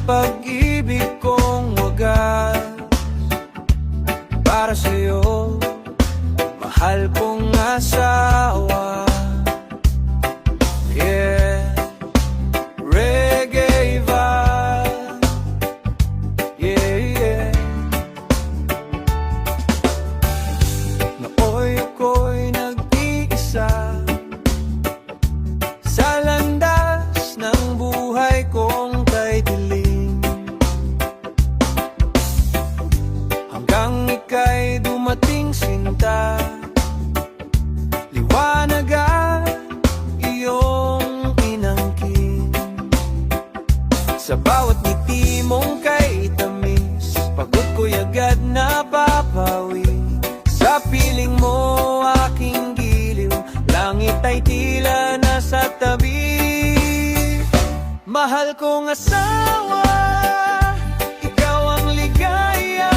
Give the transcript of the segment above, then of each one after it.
pag-ibig kong wagas. Para sa'yo, mahal kong asawa. Yeah, reggae vibe. Yeah, yeah. Nooy ako'y nag-iisa sa landas ng buhay kong kay dilim, hanggang ika'y dumating sinta. Liwanag at iyong inangkin, sa bawat ngiti mong kay tamis, pagod ko'y agad napapawi. Sa piling mo aking giliw, langit ay tila nasa tabi. Mahal kong asawa, ikaw ang ligaya.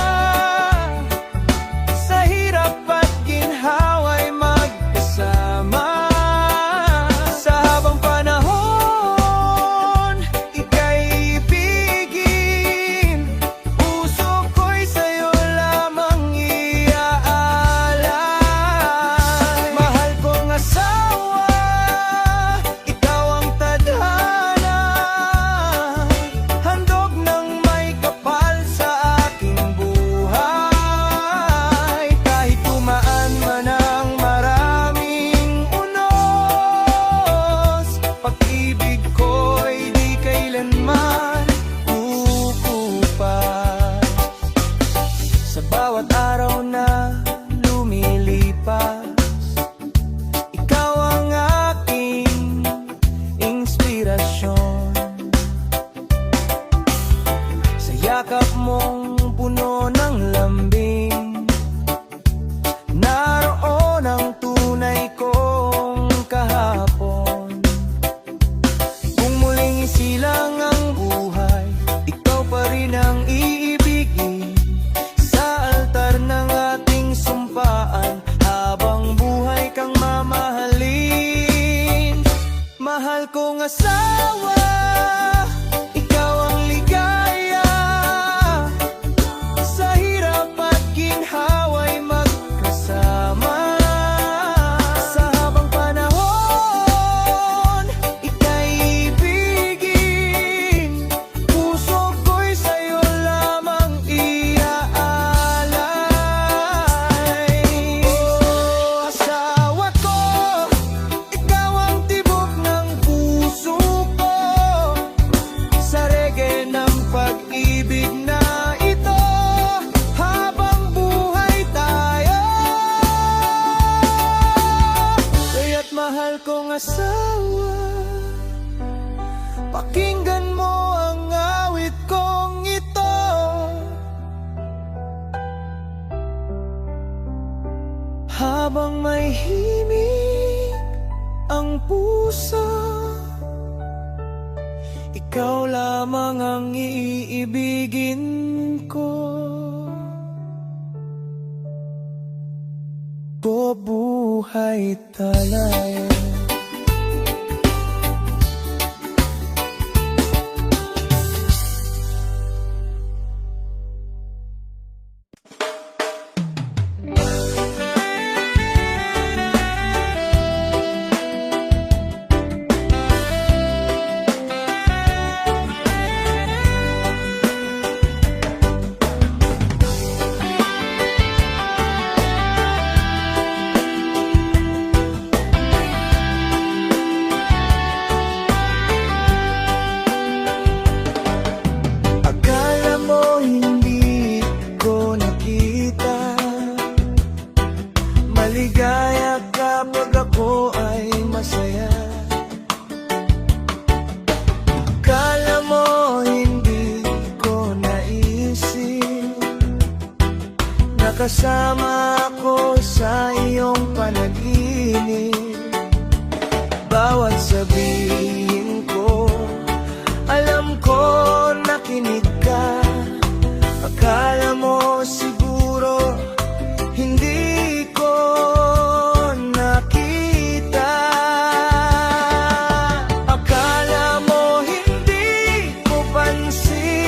Sa hirap at ginhawa'y magkasama. Sa habang panahon, ika'y ibigin. Puso ko'y sa'yo lamang iaalay. Mahal kong asawa, ikaw ang tadhana, handog ng may kapal sa aking buhay. Kahit tumaan man ang maraming unos, pag-ibig ko'y di kailanman kukupas. Sa bawat araw na lumilipas, ikaw ang aking inspirasyon. Sa yakap mong puno ng lambing, naroon ang tunay kong kahapon. Kung muling isilang ang buhay, ikaw pa rin ang iibigin. Sa altar ng ating sumpaan, habang buhay kang mamahalin. Mahal kong asawa, ikaw ang ligaya. Sa hirap at ginhawa'y magkasama. Sa habang panahon, ika'y ibigin. Puso ko'y sa'yo lamang iaalay. Oh, asawa ko, ikaw ang tibok ng puso ko. Sa reggae ng pag-ibig na ito, habang buhay tayo. Kaya't mahal kong asawa, pakinggan mo ang awit kong ito. Habang may himig ang puso, ikaw lamang ang iibigin ko. Bubuhay tayo. Akala mo hindi ko nakita, maligaya kapag ako ay masaya. Akala mo hindi ko naisip, nakasama ako sa iyong panaginip. Bawat sabihin ko, alam ko nakinig ka. Akala mo siguro hindi ko nakita. Akala mo hindi ko pansin,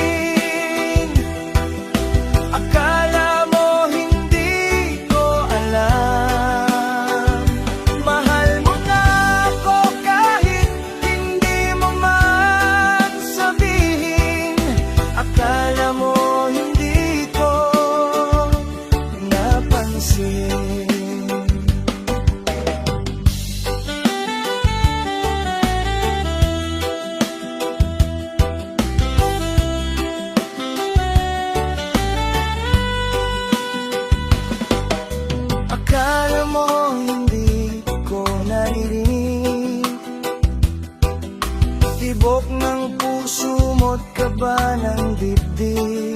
ng dibdib.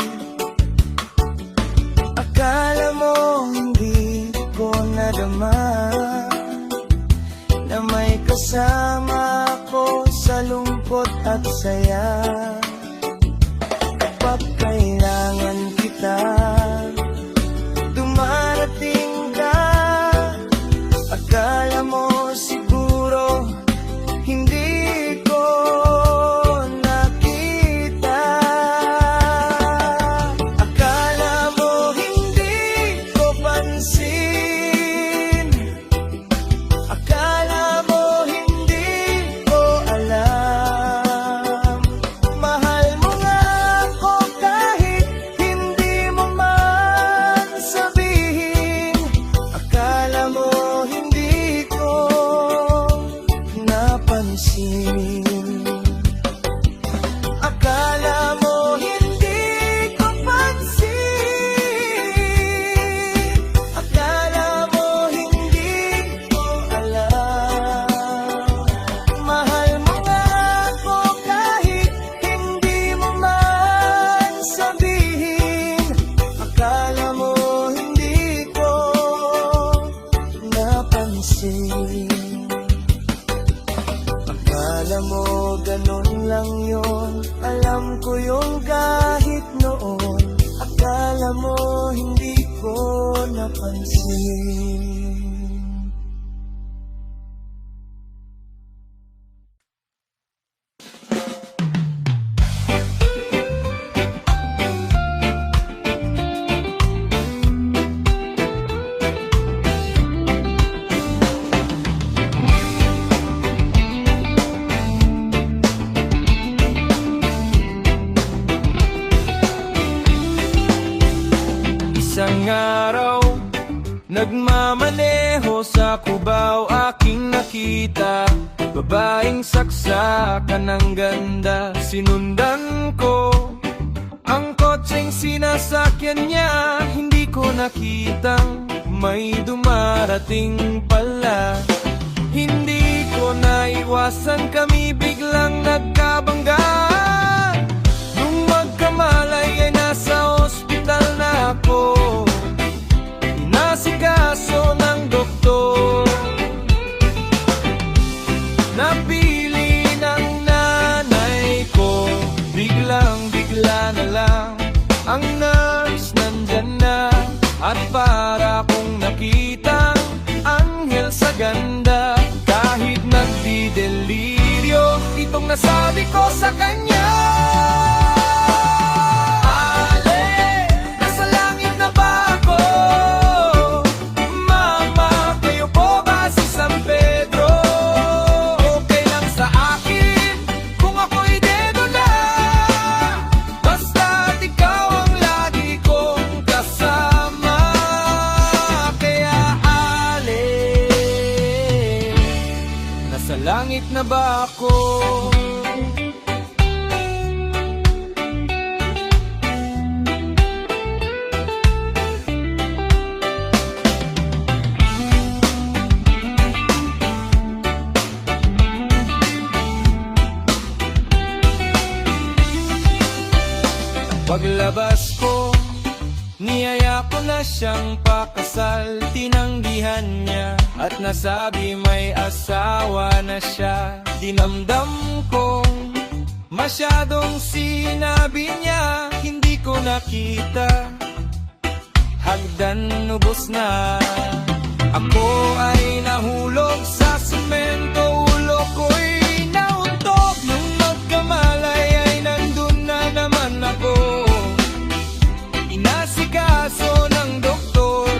Akala mo hindi ko nadama na may kasama ko sa lungkot at saya. Kapag kailangan kita, dumarating ka. Akala mo siguro hindi ko nakita. Akala mo hindi ko pansin. Akala mo hindi ko alam. Mahal mo nga ako kahit hindi mo man sabihin. Akala mo hindi ko napansin. Akala mo hindi ko pansin. Akala mo hindi ko alam. Mahal mo nga ako kahit hindi mo man sabihin. Akala mo hindi ko napansin. Akala mo ganun lang yun. Alam ko yung kahit noon. Akala mo hindi ko napansin. Isang araw, nagmamaneho sa Cubao, aking nakita babaeng saksakan ng ganda. Sinundan ko ang kotseng sinasakyan niya. Hindi ko nakitang may dumarating pala. Hindi ko naiwasan, kami biglang nagkabanggaan. Nung magkamalay ay nasa ospital na ako. Inasikaso ng doktor. Napili ng nanay ko. Biglang-bigla na lang ang nurse nandyan na. At para kong nakitang anghel sa ganda. Kahit nagdideliryo, itong nasabi ko sa kanya. Sa langit na ba ako? Paglabas ko, niyaya ko na siyang pakasal. Tinanggihan niya at nasabi may asawa na siya. Dinamdam kong masyadong sinabi niya. Hindi ko nakita, hagdan ubos na. Ako ay nahulog sa semento, ulo ko'y nauntog. Nung magkamalay ay nandun na naman ako. Inasikaso ng doktor.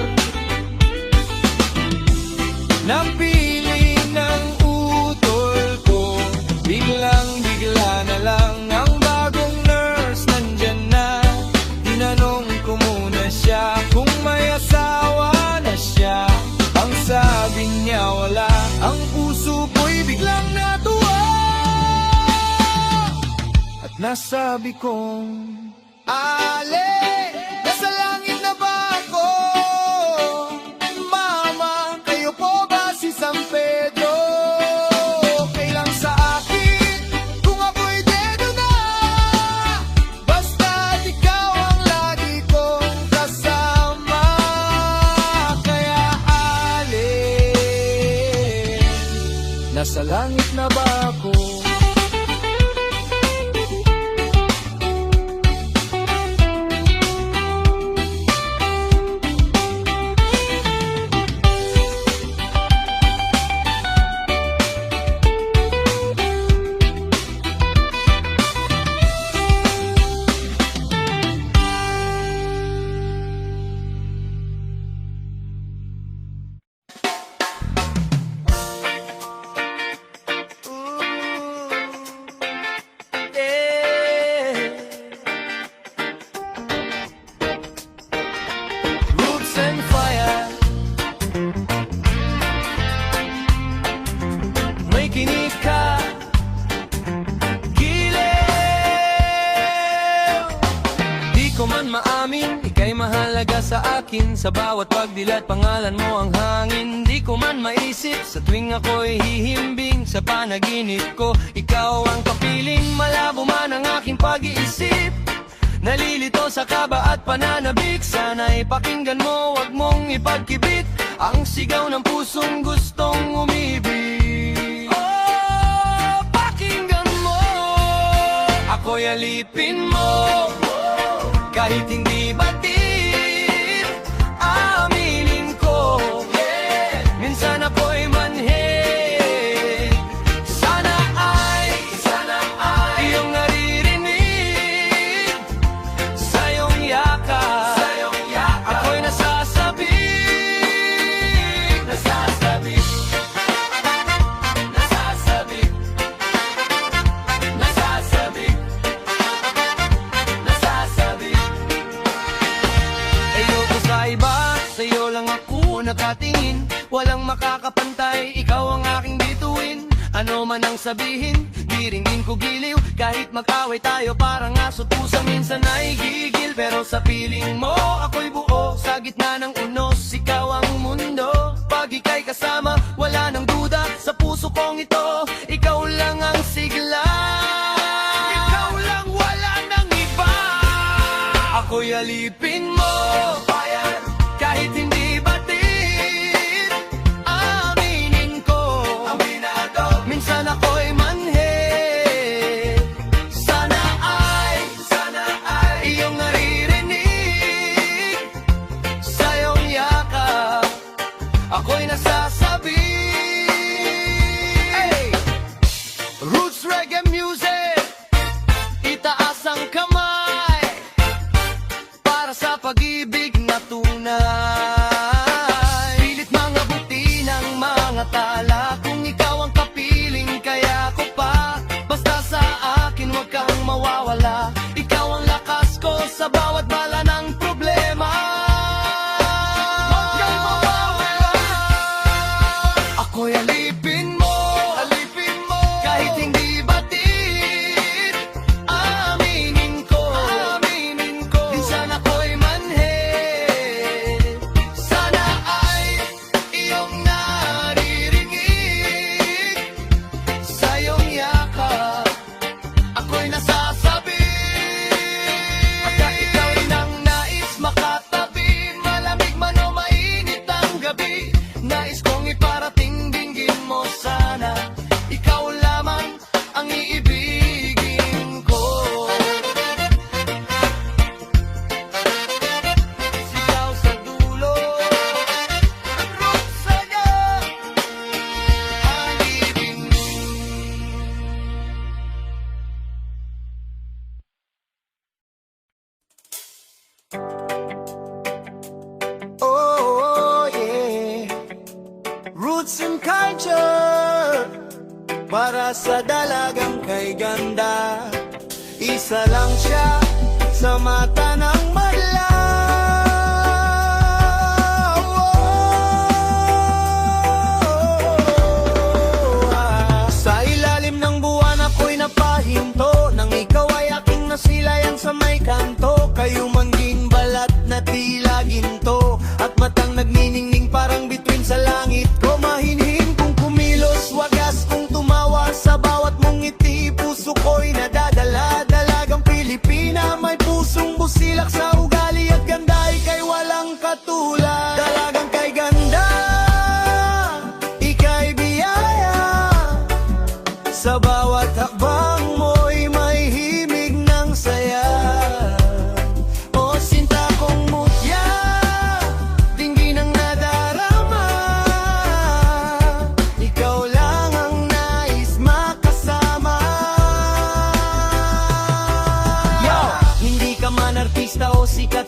Napili ng utol ko. Biglang-bigla na lang ang bagong nurse nandyan na. Tinanong ko muna siya kung may asawa na siya. Ang sabi niya wala. Ang puso ko'y biglang natuwa. At nasabi kong, Ale, nasa langit na ba ako? Mama, kayo po ba si San Pedro? Okay lang sa akin kung ako'y dedo na. langit na ba ako? Roots and fire, may kinig ka, giliw. Di ko man maamin, ika'y mahalaga sa akin. Sa bawat pagdilat, pangalan mo ang hangin. Di ko man maisip, sa tuwing ako'y hihimbing. Sa panaginip ko, ikaw ang kapiling. Malabo man ang aking pag-iisip, nalilito sa kaba at pananabik. Sana'y pakinggan mo, wag mong ipagkibit ang sigaw ng pusong gustong umibig. Oh, pakinggan mo, ako'y alipin mo, kahit hindi batid, aminin ko, minsan ako'y manhid. Sana ay iyong naririnig, sa iyong yakap, ako'y nasasabik, nasasabik, nasasabik, nasasabik, nasasabik. Ayoko sa iba, sa'yo lang ako nakatingin. Walang makakapantay, ikaw ang aking bituin. Ano man ang sabihin, di rin din ko giliw. Kahit mag-away tayo parang aso't pusa, minsan ay gigil. Pero sa piling mo, ako'y buo. Sa gitna ng unos, ikaw ang mundo. Pag ika'y kasama, wala nang duda. Sa puso kong ito, ikaw lang ang sigla. Ikaw lang, wala nang iba. Ako'y alipin mo, kahit hindi batid, aminin ko, minsan ako'y manhid. Sana ay iyong naririnig, sa iyong yakap, ako'y nasasabi. Hey! Roots reggae music, itaas ang kamay para sa pag-ibig na tunay. Pilit mga buti ng mga tala, kung ikaw ang kapiling, kaya ko pa. Basta sa akin, huwag kang mawawala. Ikaw ang lakas ko sa bawat bala ng problema. Huwag kang mawawala. Ako'y alipin mo, kahit hindi batid, aminin ko, minsan ako'y manhid. Sana ay iyong naririnig, sa iyong yakap, ako'y nasasabi. Pagka ikaw rin ang nais makatabi, malamig man o mainit ang gabi, nais kong iparating dinggin mo sana. Ikaw lamang ang iibigin ko. Sigaw sa dulo, roots agad, alipin mo. Oh, yeah. Roots and culture, para sa dalagang kay ganda. Isa lang siya sa mata ng madla. Sa ilalim ng buwan ako'y napahinto, nang ikaw ay aking nasilayan sa may kanto. Kayo mangging balat na tila ginto, at matang nagniningning parang bituin sa langit ko. Mahinhin kung kumilos, wagas kung tumawa, sa bawat mong ngiti puso ko'y nadadala. Dalagang Pilipina, may pusong busilak, sa ugali at ganda ika'y walang katulad. Dalagang kay ganda, ika'y biyaya,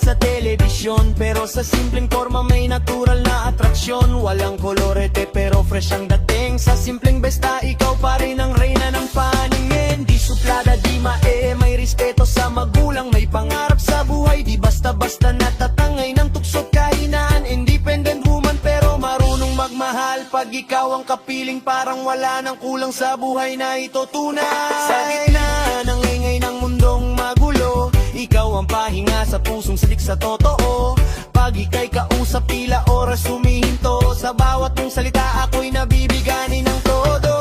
sa telebisyon, pero sa simpleng forma may natural na atraksyon. Walang kolorete pero fresh ang dating. Sa simpleng besta, ikaw pa rin ang reyna ng paningin. Di suplada, di mae, may respeto sa magulang, may pangarap sa buhay, di basta-basta natatangay ng tuksot kahinaan. Independent woman pero marunong magmahal. Pag ikaw ang kapiling, parang wala nang kulang sa buhay na ito tunay. Sa gitna ng ingay ng mundong magulo, ikaw ang pahinga sa pusong salik sa totoo. Pag ika'y kausap, tila oras humihinto. Sa bawat mong salita, ako'y nabibigani ng todo.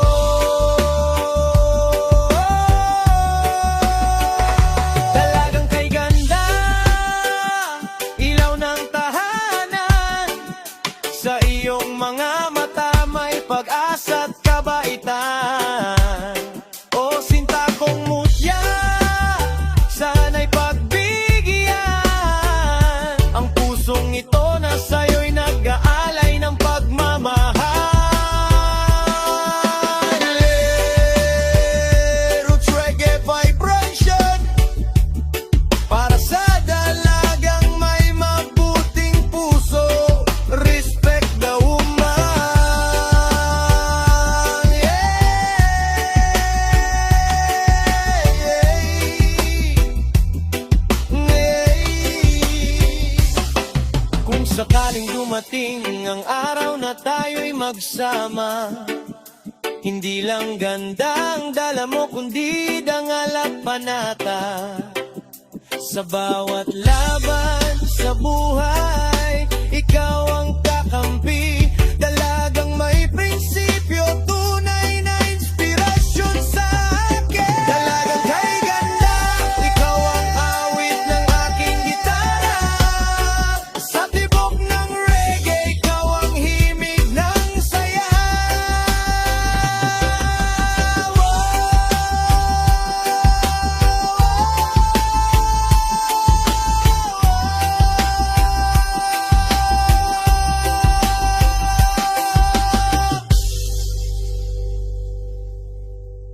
Talagang kay ganda, ilaw ng tahanan. Sa iyong mga mata may pag-asa't kabaitan. O sinta kong mutya, sana'y pagbigyan. Ang pusong ito na sa'yo'y nag-aalay ng pagmamahal. Roots reggae vibration, para sa dalagang may mabuting puso. Respect the woman. Kung sakaling dumating ang araw na tayo'y magsama, hindi lang ganda ang dala mo, kundi dangal at panata. Sa bawat laban sa buhay, ikaw ang